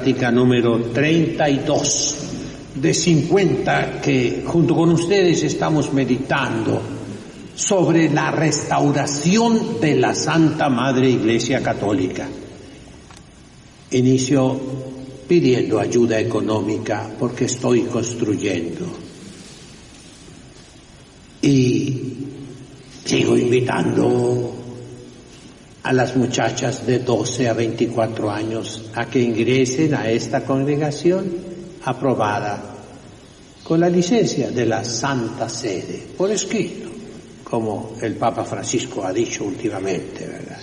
plática número 32 de 50 que junto con ustedes estamos meditando sobre la restauración de la Santa Madre Iglesia Católica. Inicio pidiendo ayuda económica porque estoy construyendo. Y sigo invitando a las muchachas de 12 a 24 años a que ingresen a esta congregación aprobada con la licencia de la Santa Sede, por escrito, como el Papa Francisco ha dicho últimamente, ¿verdad?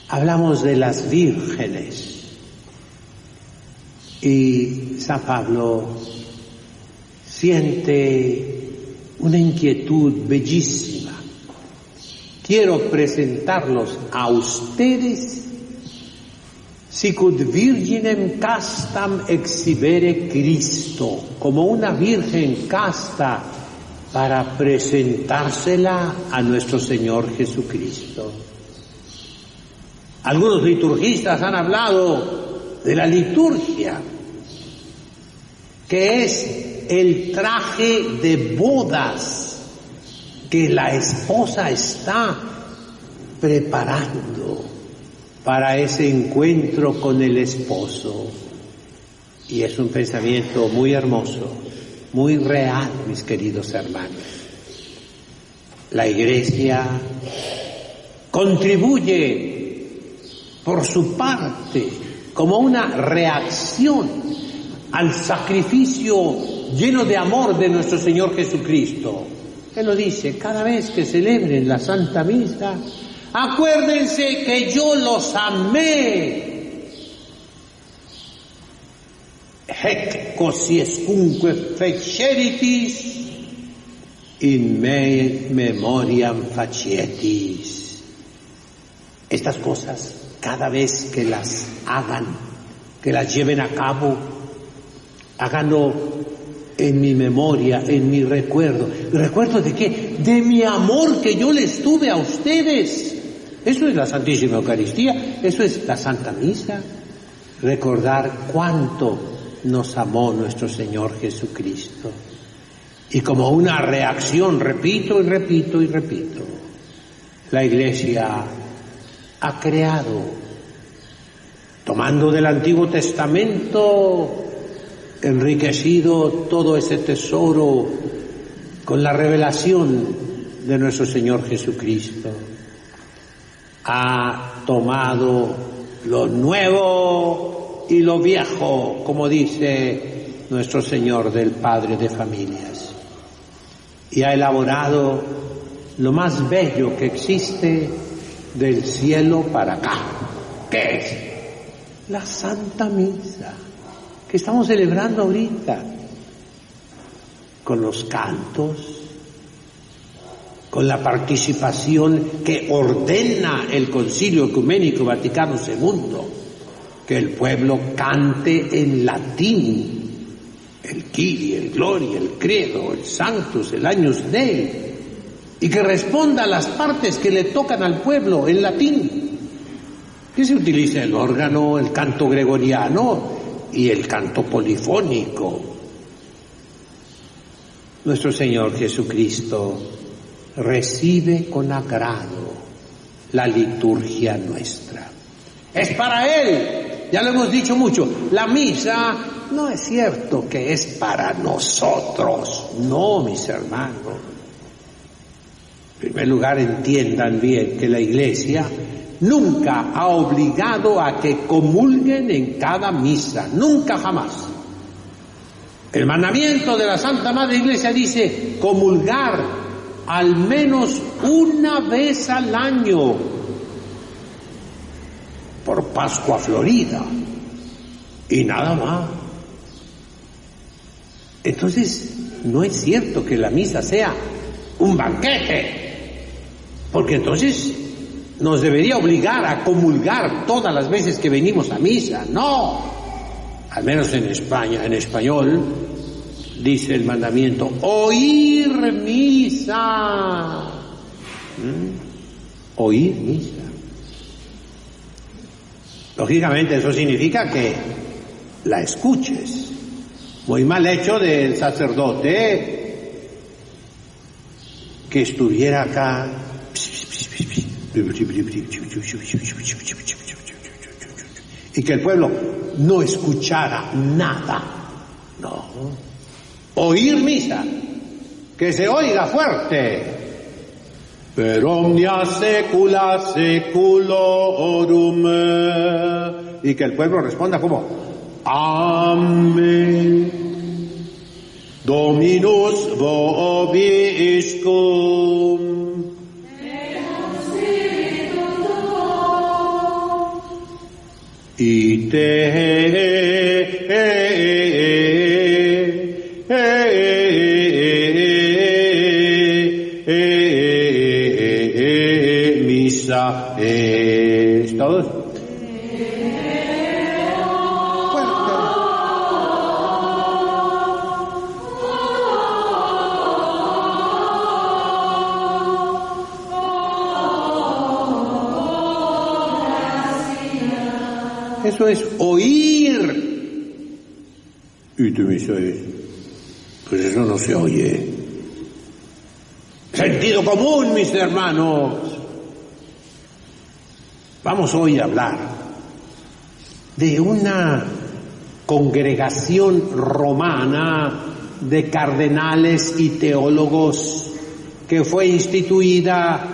Hablamos de las vírgenes y San Pablo siente una inquietud bellísima. Quiero presentarlos a ustedes sicut virginem castam exhibere Cristo, como una virgen casta para presentársela a nuestro Señor Jesucristo. Algunos liturgistas han hablado de la liturgia, que es el traje de bodas que la esposa está preparando para ese encuentro con el esposo. Y es un pensamiento muy hermoso, muy real, mis queridos hermanos. La Iglesia contribuye por su parte como una reacción al sacrificio lleno de amor de nuestro Señor Jesucristo. Él lo dice, cada vez que celebren la Santa Misa, acuérdense que yo los amé. Hec quociescunque feceritis in me memoriam facietis. Estas cosas, cada vez que las hagan, que las lleven a cabo, háganlo en mi memoria, en mi recuerdo. ¿Recuerdo de qué? De mi amor que yo les tuve a ustedes. Eso es la Santísima Eucaristía, eso es la Santa Misa. Recordar cuánto nos amó nuestro Señor Jesucristo. Y como una reacción, repito y repito y repito, la Iglesia ha creado, tomando del Antiguo Testamento, enriquecido todo ese tesoro con la revelación de nuestro Señor Jesucristo. Ha tomado lo nuevo y lo viejo, como dice nuestro Señor del Padre de Familias, y ha elaborado lo más bello que existe del cielo para acá. ¿Qué es? La Santa Misa, que estamos celebrando ahorita, con los cantos, con la participación que ordena el Concilio Ecuménico Vaticano II, que el pueblo cante en latín, el Kyrie, el Gloria, el Credo, el Sanctus, el Agnus Dei, y que responda a las partes que le tocan al pueblo en latín, que se utilice el órgano, el canto gregoriano y el canto polifónico. Nuestro Señor Jesucristo recibe con agrado la liturgia nuestra. Es para Él, ya lo hemos dicho mucho, la misa no es cierto que es para nosotros, no, mis hermanos. En primer lugar, entiendan bien que la Iglesia nunca ha obligado a que comulguen en cada misa, nunca jamás. El mandamiento de la Santa Madre Iglesia dice comulgar al menos una vez al año, por Pascua Florida, y nada más. Entonces, no es cierto que la misa sea un banquete, porque entonces nos debería obligar a comulgar todas las veces que venimos a misa. No, al menos en España, en español, dice el mandamiento, oír misa. Oír misa. Lógicamente eso significa que la escuches. Muy mal hecho del sacerdote que estuviera acá y que el pueblo no escuchara nada. No. Oír misa, que se oiga fuerte. Per omnia secula seculorum. Y que el pueblo responda como Amén. Dominus vobiscum. Ite misa es. ¿Todos? Eso es oír. Y tú me dices, pues eso no se oye. Sentido común, mis hermanos. Vamos hoy a hablar de una congregación romana de cardenales y teólogos que fue instituida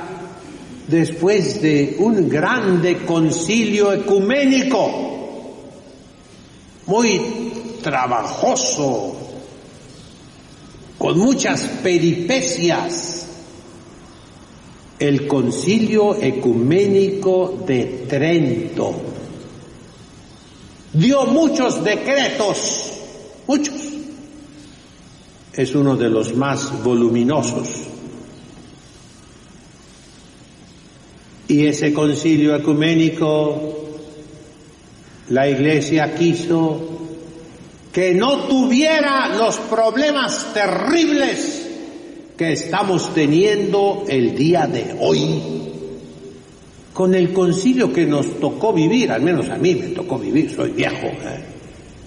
después de un grande concilio ecuménico, muy trabajoso, con muchas peripecias, el concilio ecuménico de Trento. Dio muchos decretos, muchos. Es uno de los más voluminosos. Y ese concilio ecuménico, la Iglesia quiso que no tuviera los problemas terribles que estamos teniendo el día de hoy. Con el concilio que nos tocó vivir, al menos a mí me tocó vivir, soy viejo,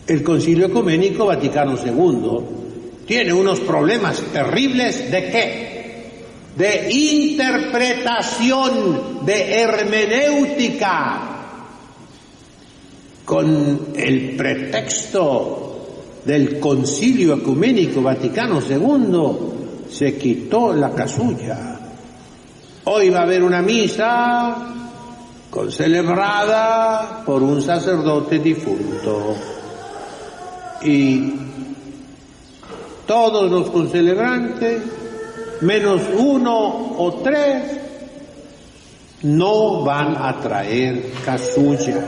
el concilio ecuménico Vaticano II tiene unos problemas terribles ¿de qué? De interpretación, de hermenéutica, con el pretexto del Concilio Ecuménico Vaticano II, se quitó la casulla. Hoy va a haber una misa concelebrada por un sacerdote difunto y todos los concelebrantes, menos 1 o 3, no van a traer casulla.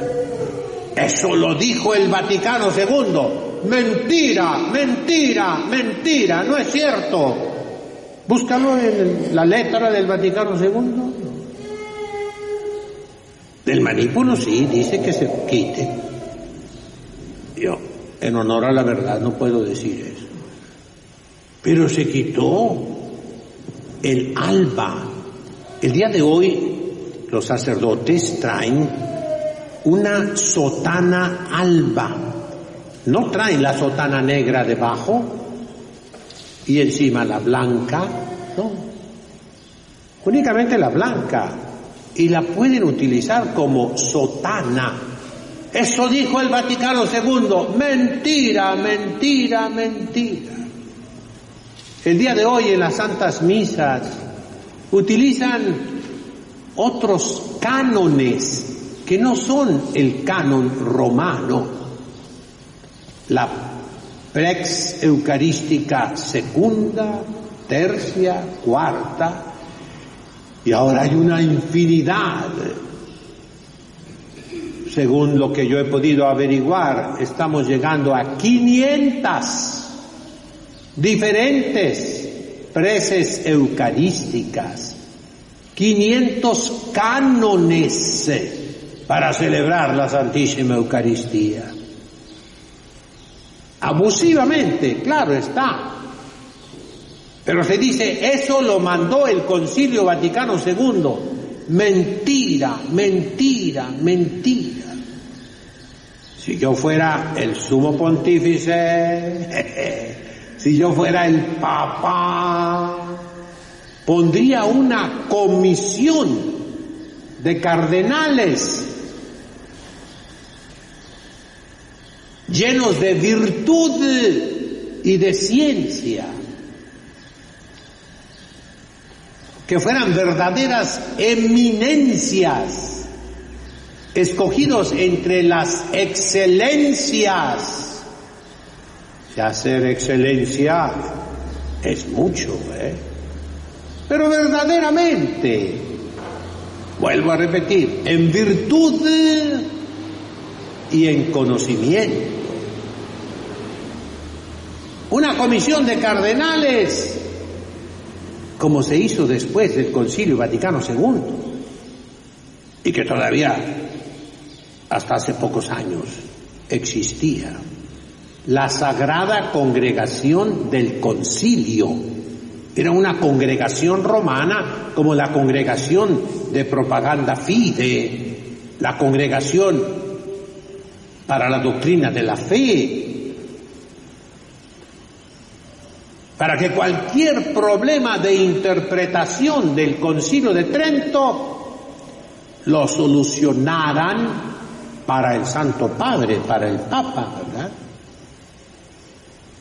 Eso lo dijo el Vaticano II. Mentira, mentira, mentira, no es cierto. Búscalo en la letra del Vaticano II. Del manípulo sí, dice que se quite. Yo, en honor a la verdad, no puedo decir eso. Pero se quitó el alba. El día de hoy los sacerdotes traen una sotana alba. No traen la sotana negra debajo y encima la blanca, no. Únicamente la blanca. Y la pueden utilizar como sotana. Eso dijo el Vaticano II. Mentira, mentira, mentira. El día de hoy en las santas misas utilizan otros cánones que no son el canon romano. La prex eucarística segunda, tercia, cuarta, y ahora hay una infinidad. Según lo que yo he podido averiguar, estamos llegando a 500 diferentes preces eucarísticas, 500 cánones para celebrar la Santísima Eucaristía. Abusivamente, claro está. Pero se dice, eso lo mandó el Concilio Vaticano II. Mentira, mentira, mentira. Si yo fuera el sumo pontífice, si yo fuera el papa, pondría una comisión de cardenales llenos de virtud y de ciencia, que fueran verdaderas eminencias, escogidos entre las excelencias. Ya ser excelencia es mucho, pero verdaderamente, vuelvo a repetir, en virtud y en conocimiento. Una comisión de cardenales, como se hizo después del Concilio Vaticano II, y que todavía hasta hace pocos años existía, la Sagrada Congregación del Concilio. Era una congregación romana como la Congregación de Propaganda Fide, la Congregación para la Doctrina de la Fe, para que cualquier problema de interpretación del Concilio de Trento lo solucionaran para el Santo Padre, para el Papa, ¿verdad?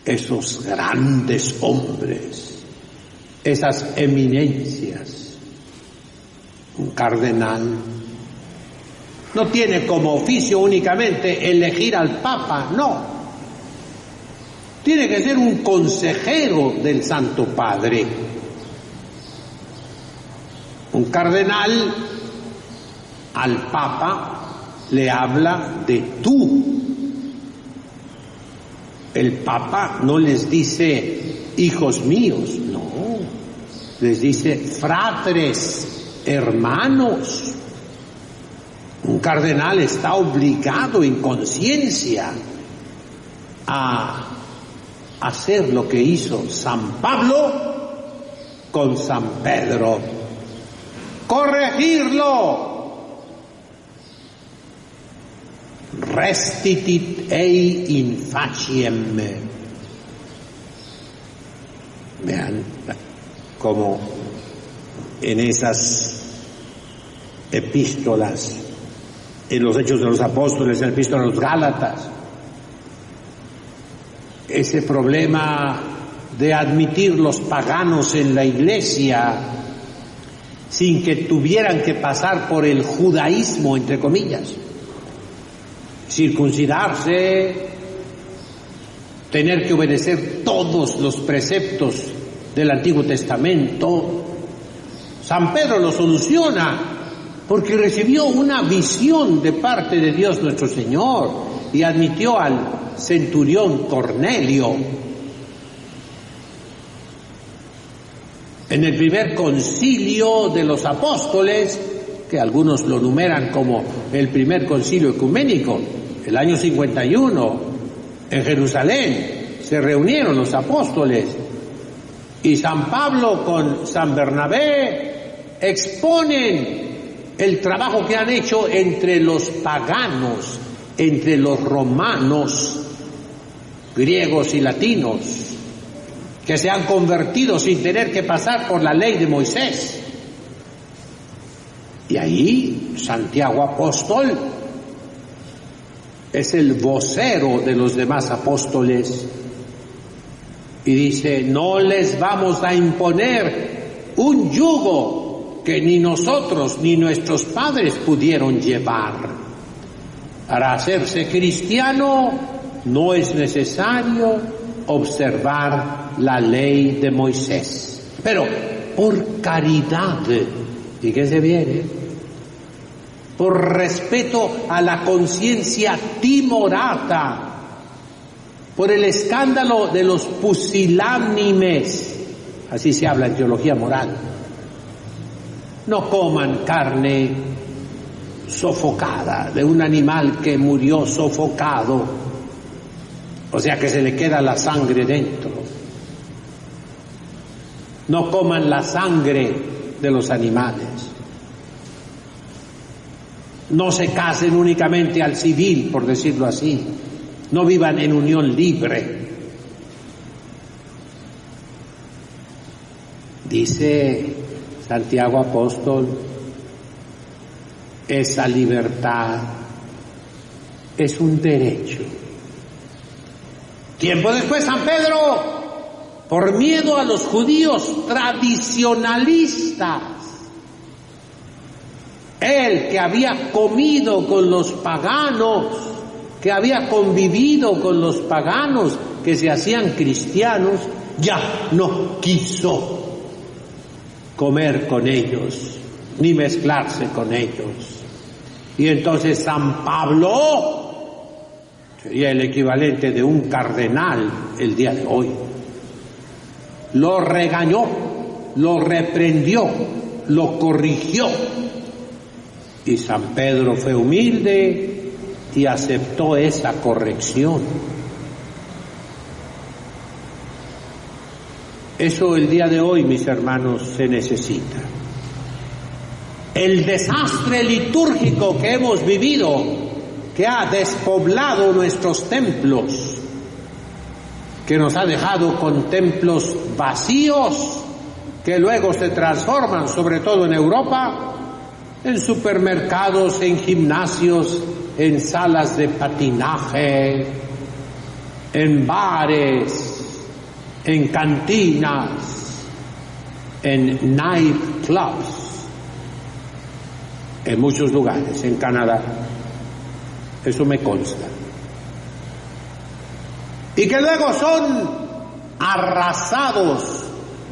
Esos grandes hombres, esas eminencias. Un cardenal no tiene como oficio únicamente elegir al Papa, no. Tiene que ser un consejero del Santo Padre. Un cardenal al Papa le habla de tú. El Papa no les dice hijos míos, no, les dice fratres, hermanos. Un cardenal está obligado en conciencia a hacer lo que hizo San Pablo con San Pedro, corregirlo. Restitit ei in faciem. Vean como en esas epístolas, en los Hechos de los Apóstoles, en la epístola a los Gálatas, ese problema de admitir los paganos en la iglesia sin que tuvieran que pasar por el judaísmo, entre comillas, circuncidarse, tener que obedecer todos los preceptos del Antiguo Testamento. San Pedro lo soluciona porque recibió una visión de parte de Dios nuestro Señor y admitió al centurión Cornelio. En el primer concilio de los apóstoles, que algunos lo numeran como el primer concilio ecuménico, el año 51, en Jerusalén, se reunieron los apóstoles y San Pablo con San Bernabé exponen el trabajo que han hecho entre los paganos, entre los romanos, griegos y latinos, que se han convertido sin tener que pasar por la ley de Moisés. Y ahí Santiago apóstol es el vocero de los demás apóstoles y dice: no les vamos a imponer un yugo que ni nosotros ni nuestros padres pudieron llevar. Para hacerse cristiano no es necesario observar la ley de Moisés, pero por caridad, fíjense bien, por respeto a la conciencia timorata, por el escándalo de los pusilánimes, así se habla en teología moral. No coman carne sofocada de un animal que murió sofocado, o sea que se le queda la sangre dentro. No coman la sangre de los animales. no se casen únicamente al civil, por decirlo así, no vivan en unión libre. Dice Santiago Apóstol, esa libertad es un derecho. Tiempo después, San Pedro, por miedo a los judíos tradicionalistas, él que había comido con los paganos, que había convivido con los paganos que se hacían cristianos, ya no quiso comer con ellos, ni mezclarse con ellos. Y entonces San Pablo, sería el equivalente de un cardenal el día de hoy, lo regañó, lo reprendió, lo corrigió. Y San Pedro fue humilde y aceptó esa corrección. Eso el día de hoy, mis hermanos, se necesita. El desastre litúrgico que hemos vivido, que ha despoblado nuestros templos, que nos ha dejado con templos vacíos, que luego se transforman, sobre todo en Europa, en supermercados, en gimnasios, en salas de patinaje, en bares, en cantinas, en night clubs, en muchos lugares, en Canadá. Eso me consta. Y que luego son arrasados,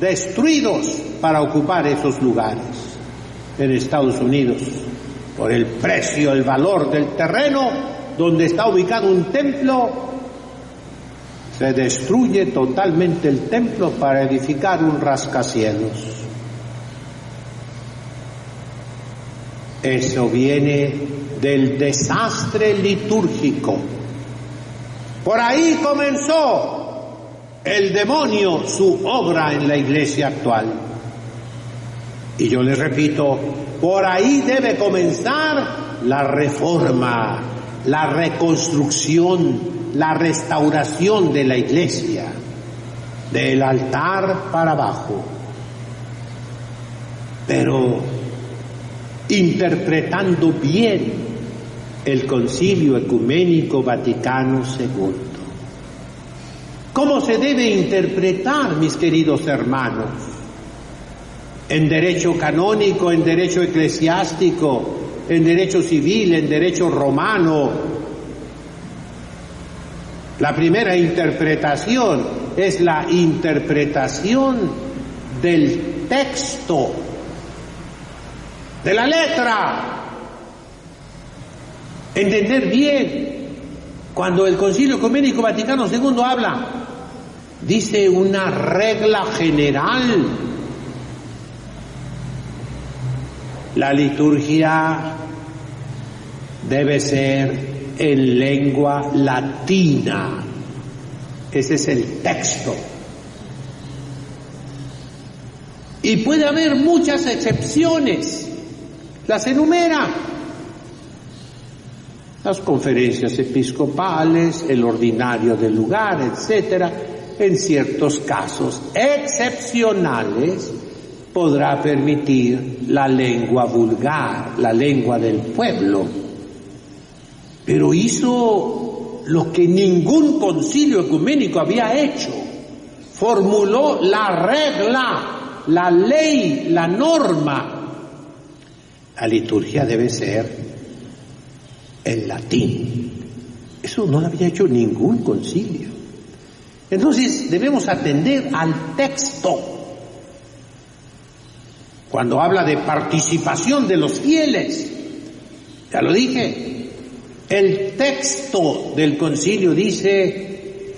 destruidos para ocupar esos lugares. En Estados Unidos, por el precio, el valor del terreno donde está ubicado un templo, se destruye totalmente el templo para edificar un rascacielos. Eso viene del desastre litúrgico. Por ahí comenzó el demonio su obra en la iglesia actual. Y yo les repito, por ahí debe comenzar la reforma, la reconstrucción, la restauración de la iglesia, del altar para abajo. Pero interpretando bien el Concilio Ecuménico Vaticano II. ¿Cómo se debe interpretar, mis queridos hermanos? En derecho canónico, en derecho eclesiástico, en derecho civil, en derecho romano. La primera interpretación es la interpretación del texto, de la letra. Entender bien, cuando el Concilio Ecuménico Vaticano II habla, dice una regla general. La liturgia debe ser en lengua latina. Ese es el texto. Y puede haber muchas excepciones. Las enumera. Las conferencias episcopales, el ordinario del lugar, etcétera. En ciertos casos excepcionales podrá permitir la lengua vulgar, la lengua del pueblo. Pero hizo lo que ningún concilio ecuménico había hecho. Formuló la regla, la ley, la norma. La liturgia debe ser en latín. Eso no lo había hecho ningún concilio. Entonces debemos atender al texto. Cuando habla de participación de los fieles, ya lo dije, el texto del concilio dice: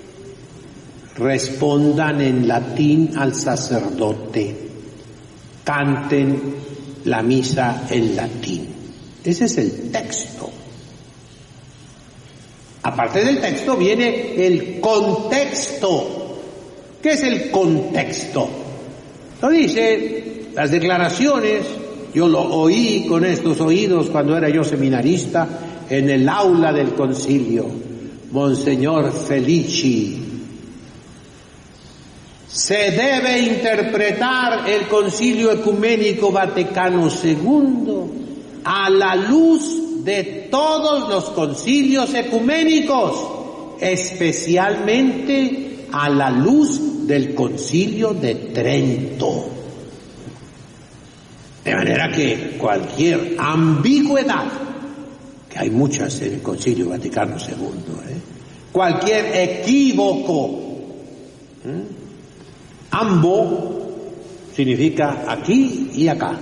respondan en latín al sacerdote, canten la misa en latín. Ese es el texto. Aparte del texto viene el contexto. ¿Qué es el contexto? Lo dice las declaraciones Yo lo oí con estos oídos cuando era yo seminarista en el aula del concilio. Monseñor Felici. Se debe interpretar el Concilio Ecuménico Vaticano II a la luz de todos los concilios ecuménicos, especialmente a la luz del Concilio de Trento. De manera que cualquier ambigüedad, que hay muchas en el Concilio Vaticano II, cualquier equívoco, ambo significa aquí y acá,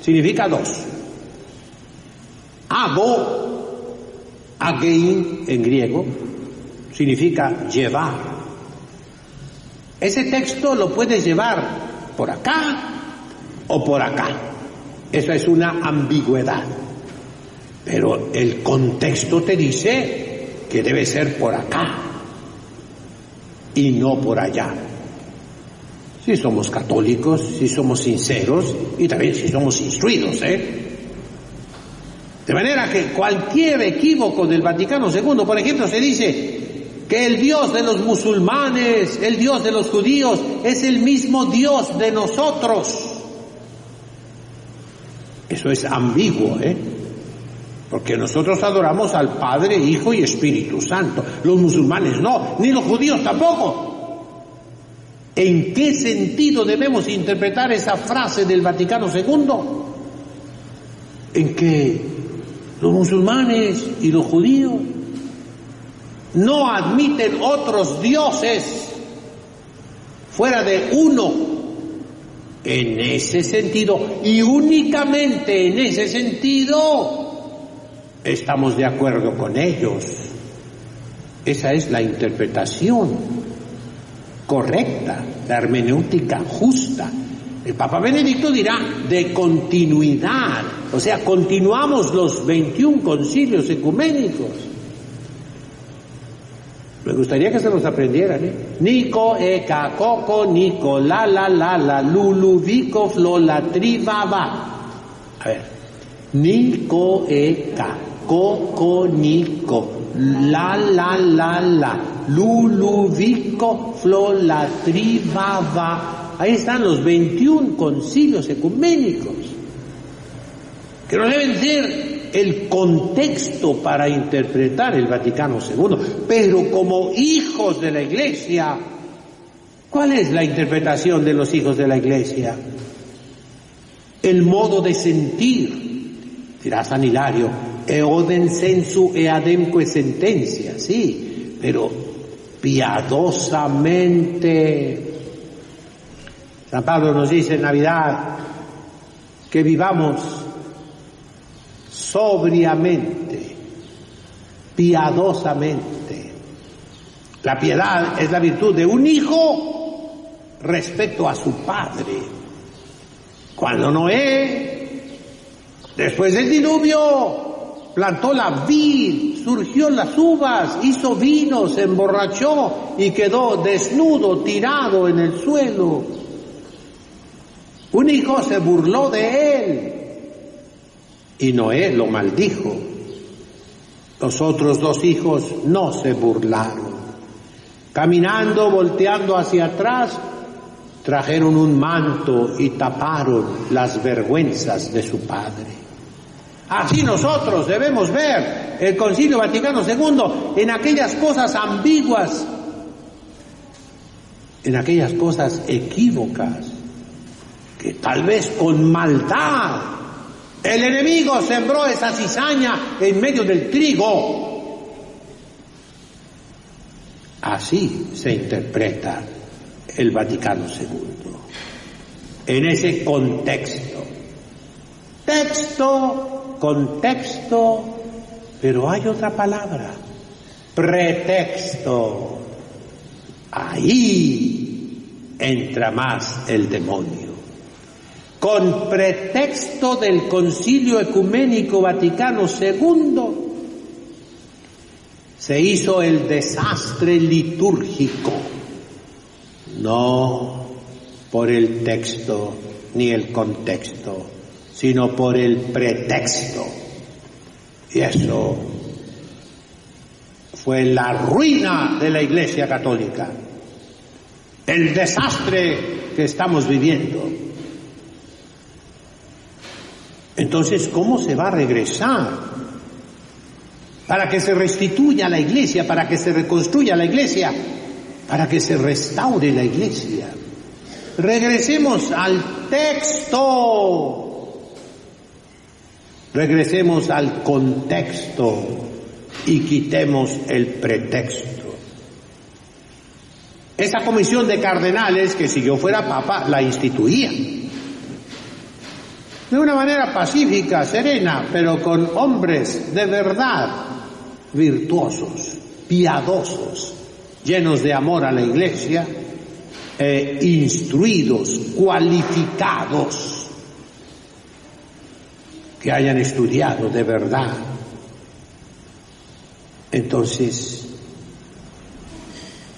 significa dos. Abo, agein en griego, significa llevar. Ese texto lo puedes llevar por acá o por acá. Eso es una ambigüedad. Pero el contexto te dice que debe ser por acá y no por allá. Si somos católicos, si somos sinceros y también si somos instruidos, De manera que cualquier equívoco del Vaticano II, por ejemplo, se dice que el Dios de los musulmanes, el Dios de los judíos, es el mismo Dios de nosotros. Eso es ambiguo, porque nosotros adoramos al Padre, Hijo y Espíritu Santo. Los musulmanes no, ni los judíos tampoco. ¿En qué sentido debemos interpretar esa frase del Vaticano II? En que los musulmanes y los judíos no admiten otros dioses fuera de uno. En ese sentido, y únicamente en ese sentido, estamos de acuerdo con ellos. Esa es la interpretación correcta, la hermenéutica justa. El Papa Benedicto dirá de continuidad, o sea, continuamos los 21 concilios ecuménicos. Me gustaría que se los aprendieran, Nico, eka, coco, nico, la, lulu, vico, flo, la, tri, va. A ver. Nico, eka, coco, nico, la, lulu, vico, flo, la, tri, va. Ahí están los 21 concilios ecuménicos, que no deben ser el contexto para interpretar el Vaticano II, pero como hijos de la Iglesia, ¿cuál es la interpretación de los hijos de la Iglesia? El modo de sentir, dirá San Hilario, eoden sensu eademque sentencia, sí, pero piadosamente. San Pablo nos dice en Navidad que vivamos sobriamente, piadosamente. La piedad es la virtud de un hijo respecto a su padre. Cuando Noé, después del diluvio, plantó la vid, surgió las uvas, hizo vino, se emborrachó y quedó desnudo, tirado en el suelo. Un hijo se burló de él y Noé lo maldijo. Los otros dos hijos no se burlaron. Caminando, volteando hacia atrás, trajeron un manto y taparon las vergüenzas de su padre. Así nosotros debemos ver el Concilio Vaticano II en aquellas cosas ambiguas, en aquellas cosas equívocas, que tal vez con maldad el enemigo sembró esa cizaña en medio del trigo. Así se interpreta el Vaticano II, en ese contexto. Texto, contexto, pero hay otra palabra, pretexto. Ahí entra más el demonio. Con pretexto del Concilio Ecuménico Vaticano II, se hizo el desastre litúrgico, no por el texto ni el contexto, sino por el pretexto. Y eso fue la ruina de la Iglesia Católica, el desastre que estamos viviendo. Entonces, ¿cómo se va a regresar? Para que se restituya la Iglesia, para que se reconstruya la Iglesia, para que se restaure la Iglesia. Regresemos al texto, regresemos al contexto y quitemos el pretexto. Esa comisión de cardenales, que si yo fuera papa la instituía de una manera pacífica, serena, pero con hombres de verdad, virtuosos, piadosos, llenos de amor a la Iglesia, instruidos, cualificados, que hayan estudiado de verdad. Entonces,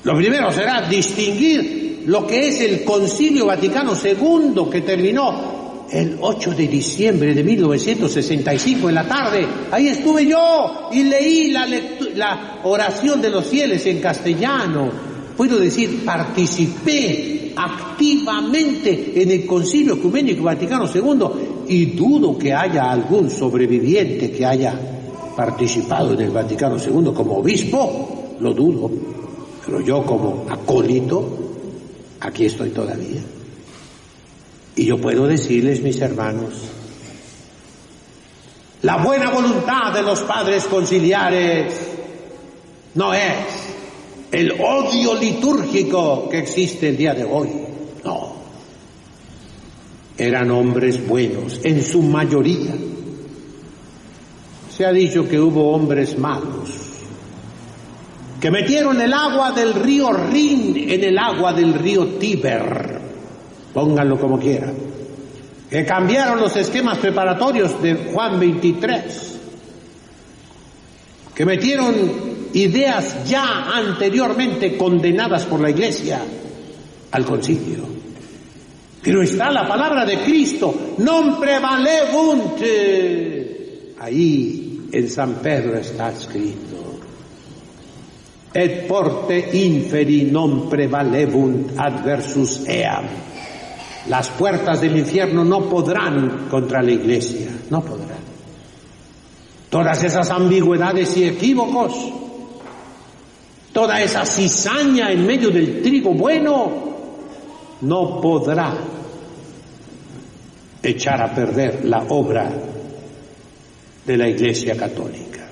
lo primero será distinguir lo que es el Concilio Vaticano II, que terminó el 8 de diciembre de 1965 en la tarde. Ahí estuve yo y leí la oración de los fieles en castellano. Puedo decir, participé activamente en el Concilio Ecuménico Vaticano II y dudo que haya algún sobreviviente que haya participado en el Vaticano II como obispo, lo dudo, pero yo como acólito, aquí estoy todavía. Y yo puedo decirles, mis hermanos, la buena voluntad de los padres conciliares no es el odio litúrgico que existe el día de hoy. No. Eran hombres buenos, en su mayoría. Se ha dicho que hubo hombres malos, que metieron el agua del río Rin en el agua del río Tíber. Pónganlo como quieran, que cambiaron los esquemas preparatorios de Juan 23, que metieron ideas ya anteriormente condenadas por la Iglesia al concilio. Pero está la palabra de Cristo, non prevalebunt. Ahí en San Pedro está escrito, et porte inferi non prevalebunt adversus eam. Las puertas del infierno no podrán contra la Iglesia, no podrán. Todas esas ambigüedades y equívocos, toda esa cizaña en medio del trigo bueno, no podrá echar a perder la obra de la Iglesia Católica.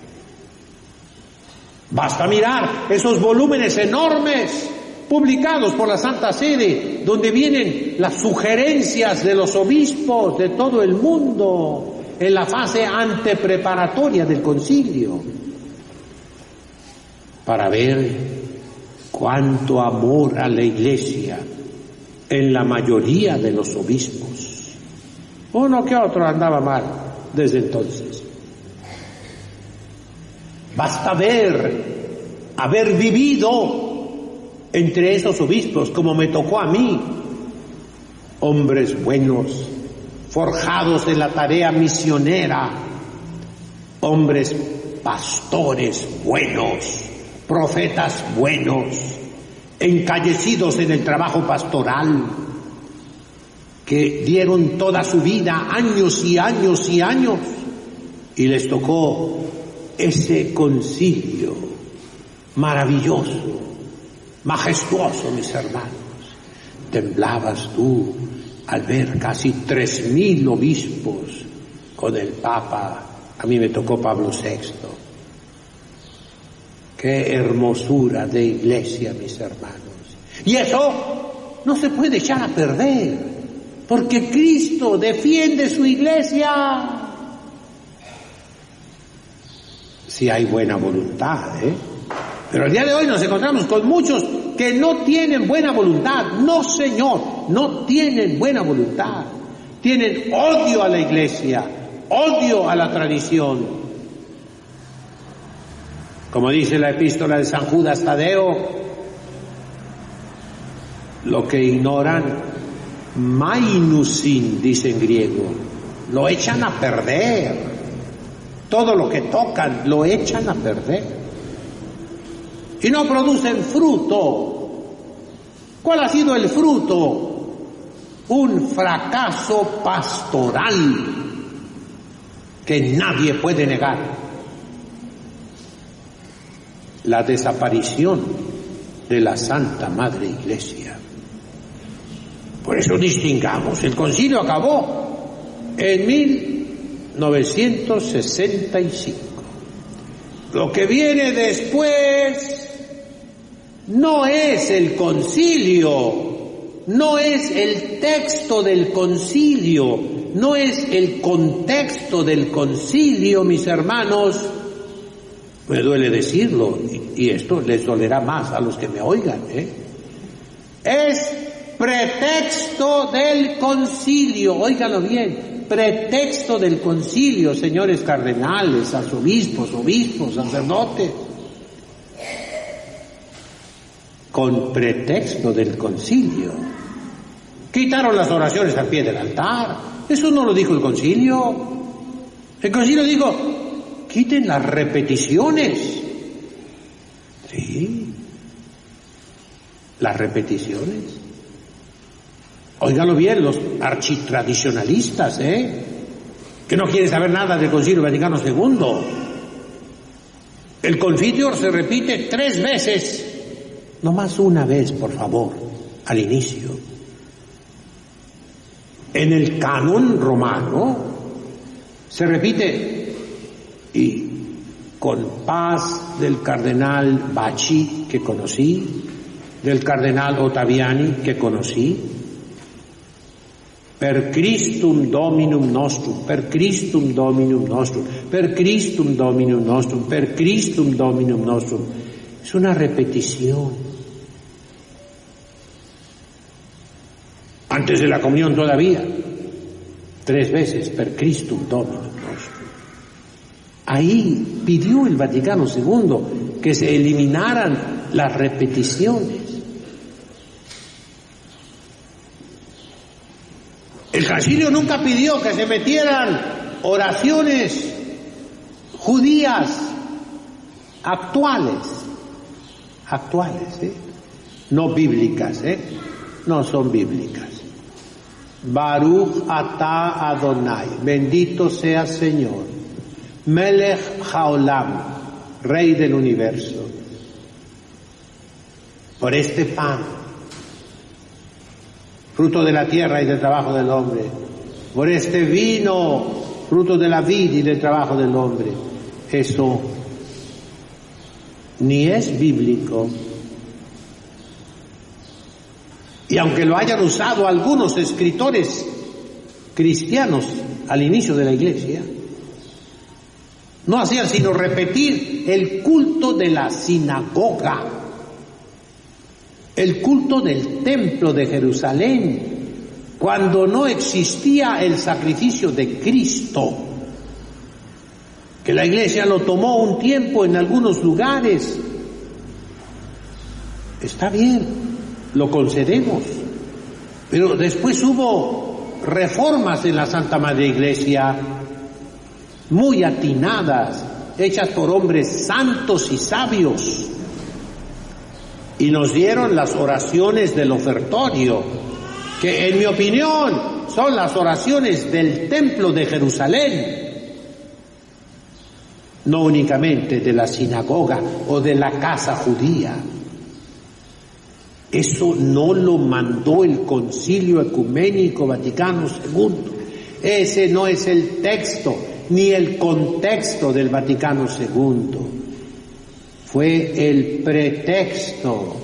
Basta mirar esos volúmenes enormes publicados por la Santa Sede, donde vienen las sugerencias de los obispos de todo el mundo en la fase antepreparatoria del concilio, para ver cuánto amor a la Iglesia en la mayoría de los obispos. Uno que otro andaba mal desde entonces. Basta haber vivido entre esos obispos, como me tocó a mí, hombres buenos, forjados en la tarea misionera, hombres pastores buenos, profetas buenos, encallecidos en el trabajo pastoral, que dieron toda su vida, años y años y años, y les tocó ese concilio maravilloso, majestuoso, mis hermanos. Temblabas tú al ver casi 3.000 obispos con el Papa. A mí me tocó Pablo VI. Qué hermosura de iglesia, mis hermanos. Y eso no se puede echar a perder, porque Cristo defiende su iglesia. Si hay buena voluntad, Pero el día de hoy nos encontramos con muchos que no tienen buena voluntad. No, Señor, no tienen buena voluntad. Tienen odio a la Iglesia, odio a la tradición. Como dice la epístola de San Judas Tadeo, lo que ignoran, mainusin, dice en griego, lo echan a perder. Todo lo que tocan lo echan a perder. Y no producen fruto. ¿Cuál ha sido el fruto? Un fracaso pastoral que nadie puede negar. La desaparición de la Santa Madre Iglesia. Por eso distingamos, el concilio acabó en 1965. Lo que viene después no es el concilio, no es el texto del concilio, no es el contexto del concilio, mis hermanos. Me duele decirlo, y esto les dolerá más a los que me oigan, Es pretexto del concilio, óiganlo bien, pretexto del concilio, señores cardenales, arzobispos, obispos, sacerdotes. Con pretexto del concilio. Quitaron las oraciones al pie del altar. Eso no lo dijo el concilio. El concilio dijo, quiten las repeticiones. Sí. Las repeticiones. Óiganlo bien, los architradicionalistas, que no quieren saber nada del Concilio Vaticano II. El concilio se repite 3 veces. No más una vez, por favor, al inicio. En el canon romano se repite, y con paz del cardenal Bacci, que conocí, del cardenal Ottaviani, que conocí, per Christum Dominum nostrum, per Christum Dominum nostrum, per Christum Dominum nostrum, per Christum Dominum nostrum. Es una repetición. Antes de la comunión todavía, 3 veces, per Christum Dominum nostrum. Ahí pidió el Vaticano II que se eliminaran las repeticiones. El concilio nunca pidió que se metieran oraciones judías actuales, no bíblicas, no son bíblicas. Baruch atah Adonai, bendito sea Señor, Melech Haolam, Rey del universo, por este pan, fruto de la tierra y del trabajo del hombre, por este vino, fruto de la vid y del trabajo del hombre. Eso ni es bíblico, y aunque lo hayan usado algunos escritores cristianos al inicio de la Iglesia, no hacían sino repetir el culto de la sinagoga, el culto del templo de Jerusalén, cuando no existía el sacrificio de Cristo, que la Iglesia lo tomó un tiempo en algunos lugares. Está bien, lo concedemos, pero después hubo reformas en la Santa Madre Iglesia, muy atinadas, hechas por hombres santos y sabios, y nos dieron las oraciones del ofertorio, que en mi opinión son las oraciones del templo de Jerusalén, no únicamente de la sinagoga o de la casa judía. Eso no lo mandó el Concilio Ecuménico Vaticano II. Ese no es el texto ni el contexto del Vaticano II. Fue el pretexto.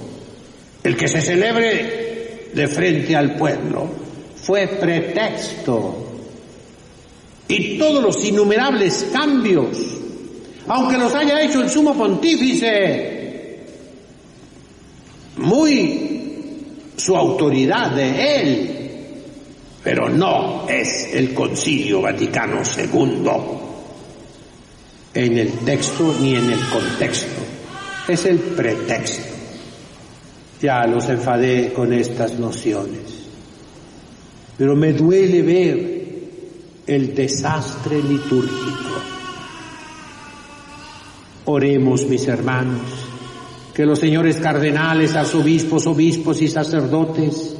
El que se celebre de frente al pueblo fue pretexto. Y todos los innumerables cambios, aunque los haya hecho el Sumo Pontífice, muy su autoridad de él, pero no es el Concilio Vaticano II en el texto ni en el contexto, es el pretexto. Ya los enfadé con estas nociones, pero me duele ver el desastre litúrgico. Oremos, mis hermanos, que los señores cardenales, arzobispos, obispos y sacerdotes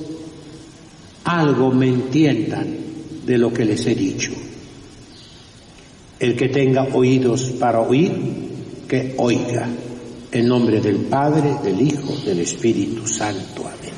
algo me entiendan de lo que les he dicho. El que tenga oídos para oír, que oiga. En nombre del Padre, del Hijo, del Espíritu Santo. Amén.